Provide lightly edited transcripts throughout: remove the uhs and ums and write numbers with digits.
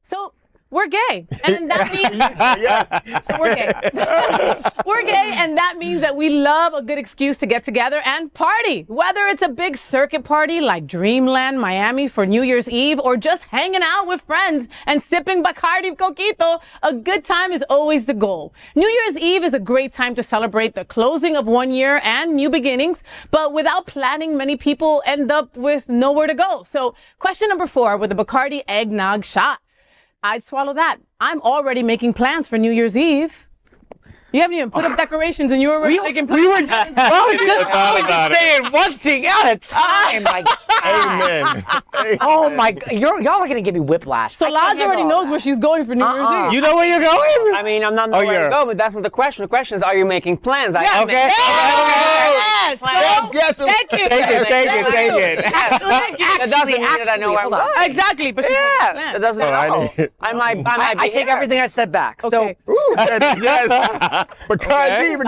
So we're gay, and that means so we're gay. We're gay, and that means that we love a good excuse to get together and party. Whether it's a big circuit party like Dreamland Miami for New Year's Eve, or just hanging out with friends and sipping Bacardi Coquito, a good time is always the goal. New Year's Eve is a great time to celebrate the closing of one year and new beginnings, but without planning, many people end up with nowhere to go. So, question number 4 with the Bacardi eggnog shot. I'd swallow that. I'm already making plans for New Year's Eve. You haven't even put up decorations and you were already making plans. We were just saying one thing at a time. Like, Amen. oh my God, y'all are gonna give me whiplash. So Lodge already knows where she's going for New Year's Eve. You know where you're going? I mean, I'm not knowing where to go, but that's not the question. The question is, are you making plans? Okay. Yes. Thank you. Take it. That doesn't mean that I know where I'm going. Exactly, but That doesn't know. I take everything I said back. Okay. So. Yes. Bacardi.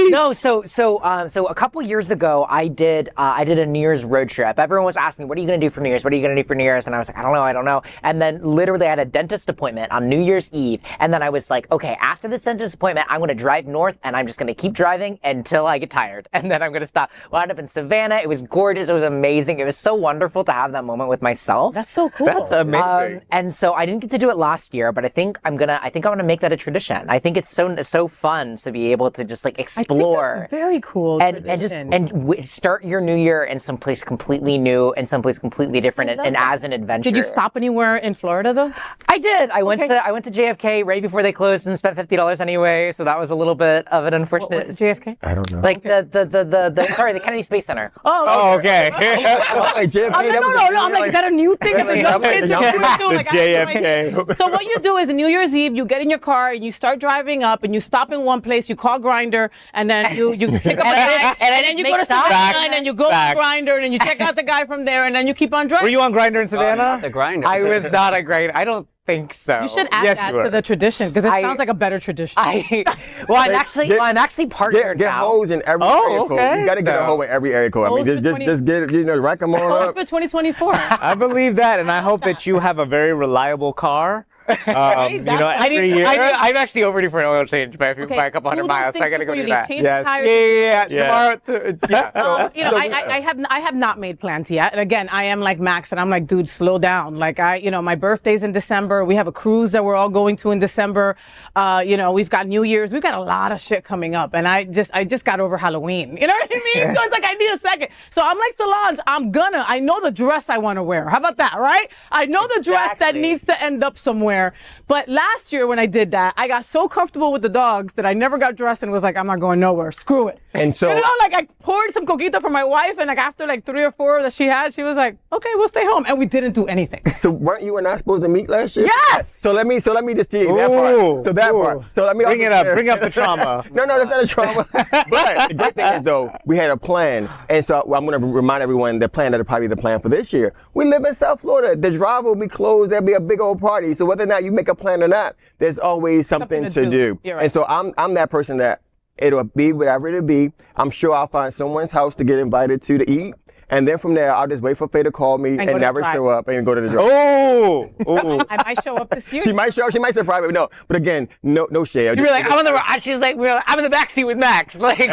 No, so a couple years ago, I did a New Year's road trip. Everyone was asking me, "What are you going to do for New Year's? What are you going to do for New Year's?" And I was like, I don't know. And then literally, I had a dentist appointment on New Year's Eve, and then I was like, okay, after this dentist appointment, I'm going to drive north, and I'm just going to keep driving until I get tired, and then I'm going to stop. Wound up in Savannah. It was gorgeous. It was amazing. It was so wonderful to have that moment with myself. That's so cool. That's amazing. And so I didn't get to do it last year, but I think I'm gonna make that a tradition. I think it's so fun to be able to just like explore. I think that's very cool. And start your new year in some place completely new and someplace completely different and as an adventure. Did you stop anywhere in Florida though? I did. I went to JFK right before they closed and spent $50 anyway, so that was a little bit of an unfortunate. What's JFK? I don't know. Like the Kennedy Space Center. Oh, okay. I'm like, is that a new thing? The JFK. So what you do is, the New Year's Eve, you get in your car and you start driving up, and you stop in one place. You call Grindr, and then you pick up a guy, and then you go to Savannah, and then you go to Grindr, and then you check out the guy from there, and then you keep on driving. Were you on Grindr in Savannah? The Grindr. I was not a Grindr. I don't think so. You should add that to the tradition, because it sounds like a better tradition. I'm actually partnered Get now. hoes in every area code. okay. You got to get a hoe in every area code. I mean, just get rack them on Host up. for 2024. I believe that, and I hope that you have a very reliable car. Every year. I'm actually overdue for an oil change by a couple hundred miles, so I gotta go do that. Yes. Tomorrow. I have not made plans yet. And again, I am like Max, and I'm like, dude, slow down. Like my birthday's in December. We have a cruise that we're all going to in December. We've got New Year's. We've got a lot of shit coming up, and I just got over Halloween. You know what I mean? So it's like I need a second. So I'm like Solange. I know the dress I want to wear. How about that, right? I know the dress that needs to end up somewhere. But last year when I did that, I got so comfortable with the dogs that I never got dressed and was like, I'm not going nowhere. Screw it. And so, I poured some coquito for my wife, and after 3 or 4 that she had, she was like, okay, we'll stay home. And we didn't do anything. So weren't you and I supposed to meet last year? Yes! So let me just tell you that part. So that part. So let me Bring it up. Bring up the trauma. No, that's not a trauma. But the great thing is, though, we had a plan. And so I'm going to remind everyone the plan that'll probably be the plan for this year. We live in South Florida. The drive will be closed. There'll be a big old party. So whether or not you make a plan or not, there's always something to do. You're right. And so I'm that person that it'll be whatever it'll be. I'm sure I'll find someone's house to get invited to eat. And then from there, I'll just wait for Faye to call me and never show up and go to the drive. I might show up this year. She might show up. She might surprise me. No, but again, no share. She'd be like, I'm in the backseat with Max. Like, he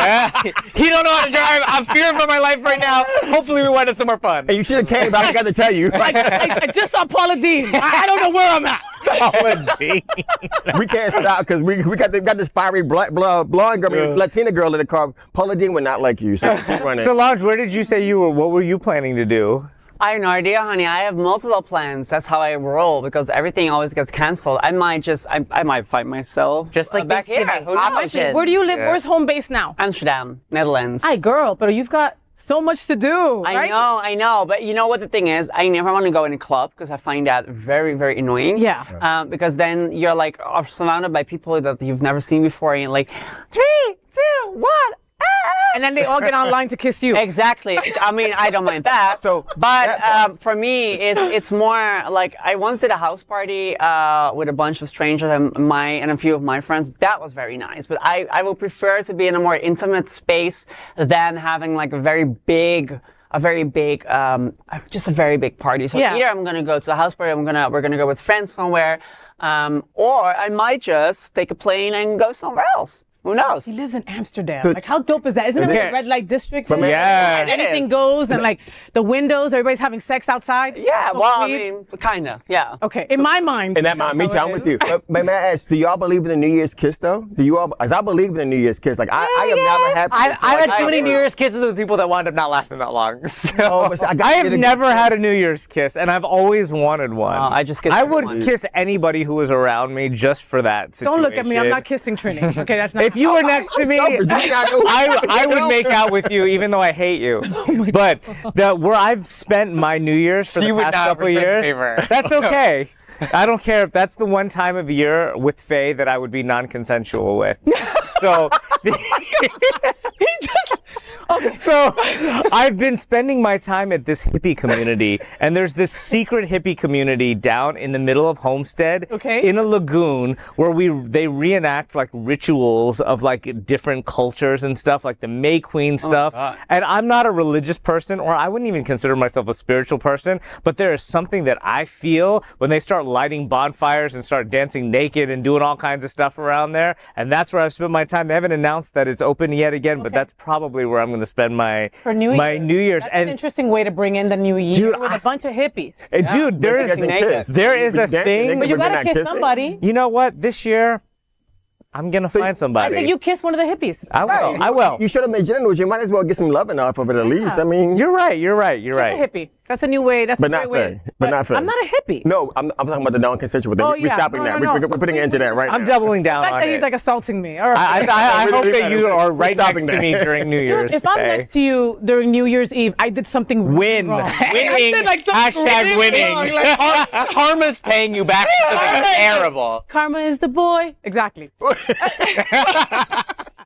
don't know how to drive. I'm fearing for my life right now. Hopefully we wind up somewhere fun. And you should have came, but I forgot to tell you. I just saw Paula Dean. I don't know where I'm at. We can't stop because we got this fiery blonde girl, Latina girl in the car. Paula Dean would not like you, so keep running. Solange, where did you say you were? What were you planning to do? I have no idea, honey. I have multiple plans. That's how I roll, because everything always gets canceled. I might find myself just like back here. Who knows? Where do you live? Where's home base now? Amsterdam, Netherlands. Hi, girl, but you've got so much to do. Right? I know. But you know what the thing is? I never want to go in a club because I find that very, very annoying. Yeah. Because then you're surrounded by people that you've never seen before, and you're like, 3, 2, 1. And then they all get online to kiss you. Exactly. I mean, I don't mind that. But for me, it's more like I once did a house party with a bunch of strangers and a few of my friends. That was very nice. But I would prefer to be in a more intimate space than having a very big a very big, just a very big party. So Yeah. either I'm gonna go to a house party, we're gonna go with friends somewhere, or I might just take a plane and go somewhere else. Who knows? He lives in Amsterdam. Like, how dope is that? Isn't it like a red light district? Yeah. And anything goes, and like the windows, everybody's having sex outside. Yeah, So well, sweet. I mean, kinda, yeah. Okay, in my mind. In that mind, me that's too. how I'm it with is. you. But may I ask, do y'all believe in the New Year's kiss though? Do you all? As I believe in the New Year's kiss. Like I have never had. I've had too many New Year's kisses with people that wound up not lasting that long. So. Oh, but I, I have never had a New Year's kiss, and I've always wanted one. I just kissed I would everyone. kiss anybody who was around me just for that situation. Don't look at me. I'm not kissing Trini. Okay, that's not. If you were next to me, I would make out with you even though I hate you. But where I've spent my New Year's for She the would past not couple of return the years, favor. that's okay. I don't care if that's the one time of year with Faye that I would be non-consensual with. So, so I've been spending my time at this hippie community, and there's this secret hippie community down in the middle of Homestead, Okay. in a lagoon where they reenact like rituals of like different cultures and stuff, like the May Queen stuff. And I'm not a religious person, or I wouldn't even consider myself a spiritual person, but there is something that I feel when they start lighting bonfires and start dancing naked and doing all kinds of stuff around there. And that's where I've spent my time. They haven't announced that it's open yet again, but that's probably where I'm going to spend my New Year's. That's an interesting way to bring in the new year Dude, with a bunch of hippies. Dude, there is a thing. But you gotta kiss somebody. You know what? This year, I'm gonna find I somebody. think you kiss one of the hippies. I will. I will. You showed them their genitals. You might as well get some loving off of it at least. I mean, You're right. Kiss a hippie. That's a new way. That's But a not great way. Faye. But not Faye. I'm not a hippie. no, I'm talking about the non-consensual thing. Oh, We're yeah. stopping No, that. no, no. We're putting an end to that right I'm now. doubling down The fact on that he's it. like assaulting me. All right. I hope that you are right We're next stopping to me that. during New Year's. If I'm Faye. next to you during New Year's Eve, I did something Win. wrong. Winning. I did, like, something Hashtag really winning. wrong, like, Karma's paying you back for something terrible. Karma is the boy. Exactly.